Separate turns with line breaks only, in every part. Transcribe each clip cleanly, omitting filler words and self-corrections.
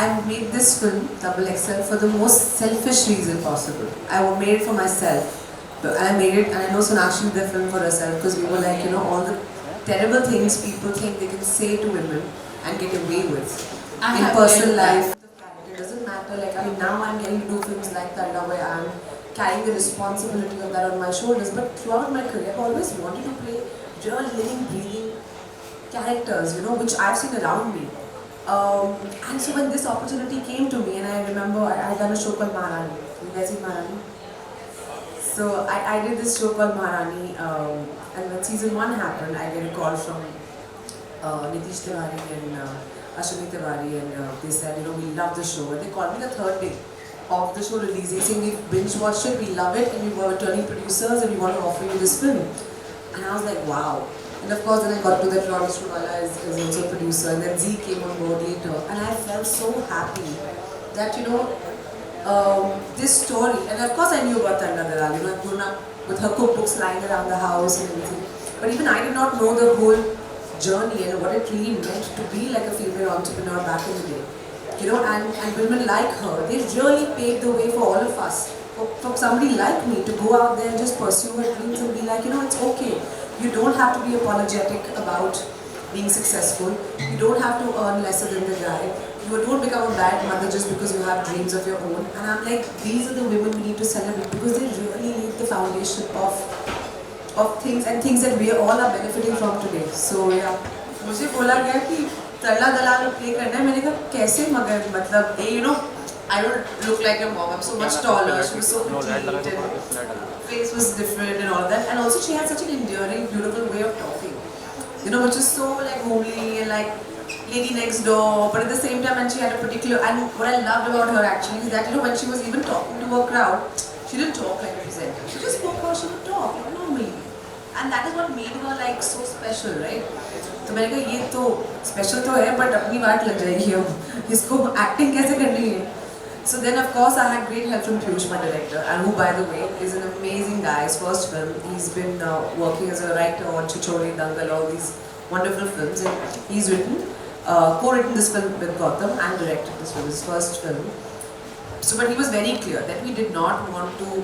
I made this film, Double XL, for the most selfish reason possible. I made it for myself. And I made it, and I know Sonakshi did the film for herself because we were like, you know, all the terrible things people think they can say to women and get away with in personal life. It doesn't matter, like, I mean, now I'm getting to do films like Tarla where I'm carrying the responsibility of that on my shoulders, but throughout my career, I've always wanted to play real, living, breathing characters, you know, which I've seen around me. And so when this opportunity came to me, and I remember I had done a show called Maharani. You guys seen Maharani? So I did this show called Maharani, and when season 1 happened, I get a call from Nitish Tiwari and Ashwini Tiwari, and they said, you know, we love the show. And they called me the third day of the show release. They saying, we binge watched it, we love it, and we were returning producers, and we want to offer you this film. And I was like, wow. And of course, then I got to that Amar Ujala is also a producer, and then Z came on board later, and I felt so happy that, you know, this story, and of course I knew about Tarla, you know, I've grown up with her cookbooks lying around the house and everything, but even I did not know the whole journey and what it really meant to be like a female entrepreneur back in the day. You know, and women like her, they really paved the way for all of us. For somebody like me to go out there and just pursue her dreams and be like, you know, it's okay. You don't have to be apologetic about being successful. You don't have to earn lesser than the guy. You don't become a bad mother just because you have dreams of your own. And I'm like, these are the women we need to celebrate because they really need the foundation of things and things that we all are benefiting from today. So yeah, मुझे बोला गया कि तरला दलाल play करना है. मैंने कहा कैसे, मगर मतलब you know, I don't look like your mom. I'm so much taller. She was so petite and face was different and all that. And also she had such an endearing, beautiful way of talking. You know, which is so like homely and like lady next door. But at the same time, and she had a particular. And what I loved about her actually is that, you know, when she was even talking to her crowd, she didn't talk like a presenter. She just spoke how she would talk, like normally. And that is what made her like so special, right? तो मैंने कहा ये तो special तो है, but अपनी बात लग जाएगी अब. इसको acting कैसे करनी है? So then of course I had great help from Piyush, my director, and who by the way is an amazing guy. His first film, he's been working as a writer on Chichori, Dangal, all these wonderful films, and he's co-written this film with Gautam and directed this film, his first film. So but he was very clear that we did not want to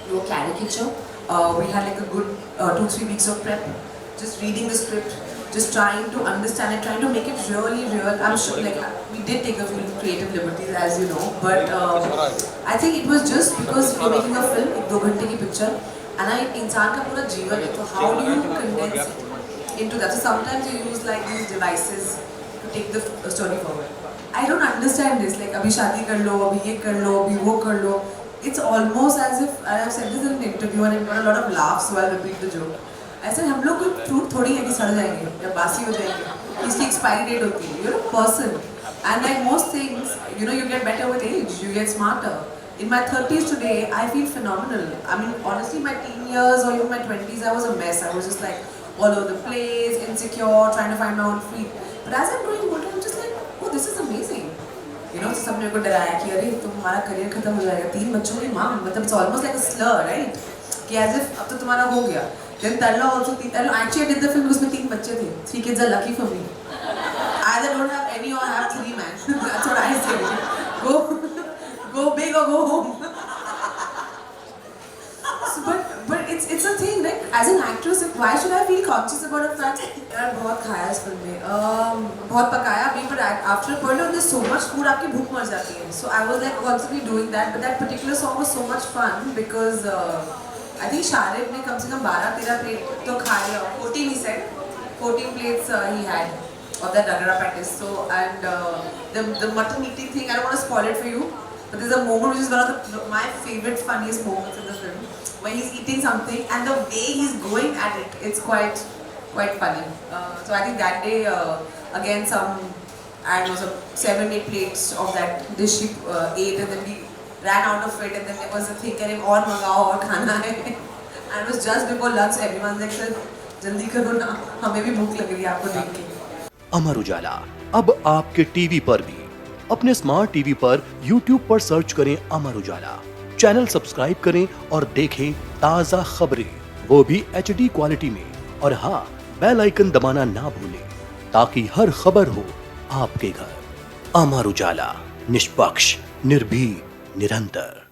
do a caricature. We had like a good 2-3 weeks of prep, just reading the script, just trying to understand it, trying to make it really real. I'm sure like we did take a few creative liberties, as you know, but I think it was just because you're making a film, एक 2 घंटे की picture, and I इंसान का पूरा जीवन है, तो how do you condense it into that? So sometimes you use like these devices to take the story forward. I don't understand this, like अभी शादी कर लो, अभी ये कर लो, अभी वो कर लो. It's almost as if, I have said this in an interview and I got a lot of laughs, so I'll repeat the joke. ऐसे हम लोग कोई फ्रूट थोड़ी है कि सड़ जाएंगे या बासी हो जाएंगे, इसकी एक्सपायरी डेट होती है. You're a person, and like most things, you know, you get better with age, you get smarter. In my 30s today, I feel phenomenal. I mean, honestly, my teen years or even my 20s, I was a mess. I was just like all over the place, insecure, trying to find my own feet. But as I'm growing older, I'm just like, oh, this is amazing. You know, सबने मेरे को डराया कि अरे तुम्हारा career खत्म हो जाएगा, 3 बच्चों की माँ, मतलब it's almost like a slur, right? कि as if अब तो तुम्हारा हो गया. Then Tarla also, actually I did the film because उसमें 3 बच्चे थे. 3 kids are lucky for me. Either don't have any or have 3, man. That's what I say. Go big or go home. So, but it's a thing, like as an actress, why should I feel conscious about the fact that यार बहुत खाया इस film में, बहुत पकाया भी, but after a point there's so much food, आपकी भूख मर जाती है. So I was like constantly doing that, but that particular song was so much fun because I think Sharif ने कम से कम 12-13 प्लेट तो खाए, 14 he said, 14 plates he had of that ragara patties. So and the mutton eating thing, I don't want to spoil it for you, but there's a moment which is one of my favorite funniest moments in the film, where he's eating something and the way he's going at it, it's quite funny. So I think that day again I don't know, some 7-8 plates of that dish he ate, and then we ran out of it, and then there was a thing करें और मंगाओ और खाना है. And it was just before lunch, everyone's like, sir जल्दी करो ना, हमें भी भूख लग रही है आपको देख के.
अमर उजाला अब आपके टीवी पर भी. अपने स्मार्ट टीवी पर YouTube पर सर्च करें अमर उजाला, चैनल सब्सक्राइब करें और देखें ताज़ा खबरें, वो भी HD क्वालिटी में. और हाँ, बेल आइकन दबाना ना भूलें ताकि हर खबर हो आपके घर. अमर उजाला, निष्पक्ष, निर्भीक, निरंतर।